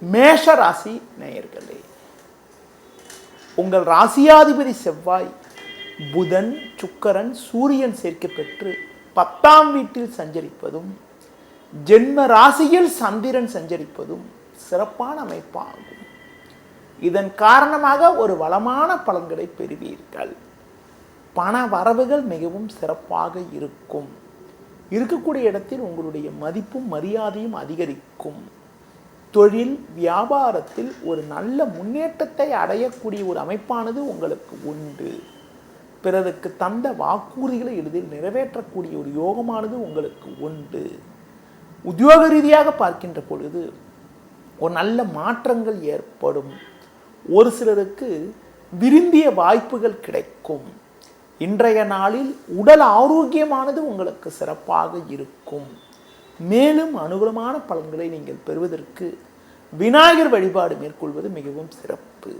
மேஷ ராசி நேயர்களே, உங்கள் ராசியாதிபதி செவ்வாய் புதன் சுக்கிரன் சூரியன் சேர்க்கை பெற்று 10ஆம் வீட்டில் சஞ்சரிப்பதும் ஜென்ம ராசியில் சந்திரன் சஞ்சரிப்பதும் சிறப்பான அமைப்பாகும். இதன் காரணமாக ஒரு வளமான பலன்களை பெறுவீர்கள். பண வரவுகள் மிகவும் சிறப்பாக இருக்கும். இருக்கக்கூடிய இடத்தில் உங்களுடைய மதிப்பும் மரியாதையும் அதிகரிக்கும். தொழில் வியாபாரத்தில் ஒரு நல்ல முன்னேற்றத்தை அடையக்கூடிய ஒரு அமைப்பானது உங்களுக்கு உண்டு. பிறருக்கு தந்த வாக்குறுதிகளை எளிதில் நிறைவேற்றக்கூடிய ஒரு யோகமானது உங்களுக்கு உண்டு. உத்தியோக ரீதியாக பார்க்கின்ற பொழுது ஒரு நல்ல மாற்றங்கள் ஏற்படும். ஒரு சிலருக்கு விரும்பிய வாய்ப்புகள் கிடைக்கும். இன்றைய நாளில் உடல் ஆரோக்கியமானது உங்களுக்கு சிறப்பாக இருக்கும். மேலும் அனுகூலமான பலன்களை நீங்கள் பெறுவதற்கு விநாயகர் வழிபாடு மேற்கொள்வது மிகவும் சிறப்பு.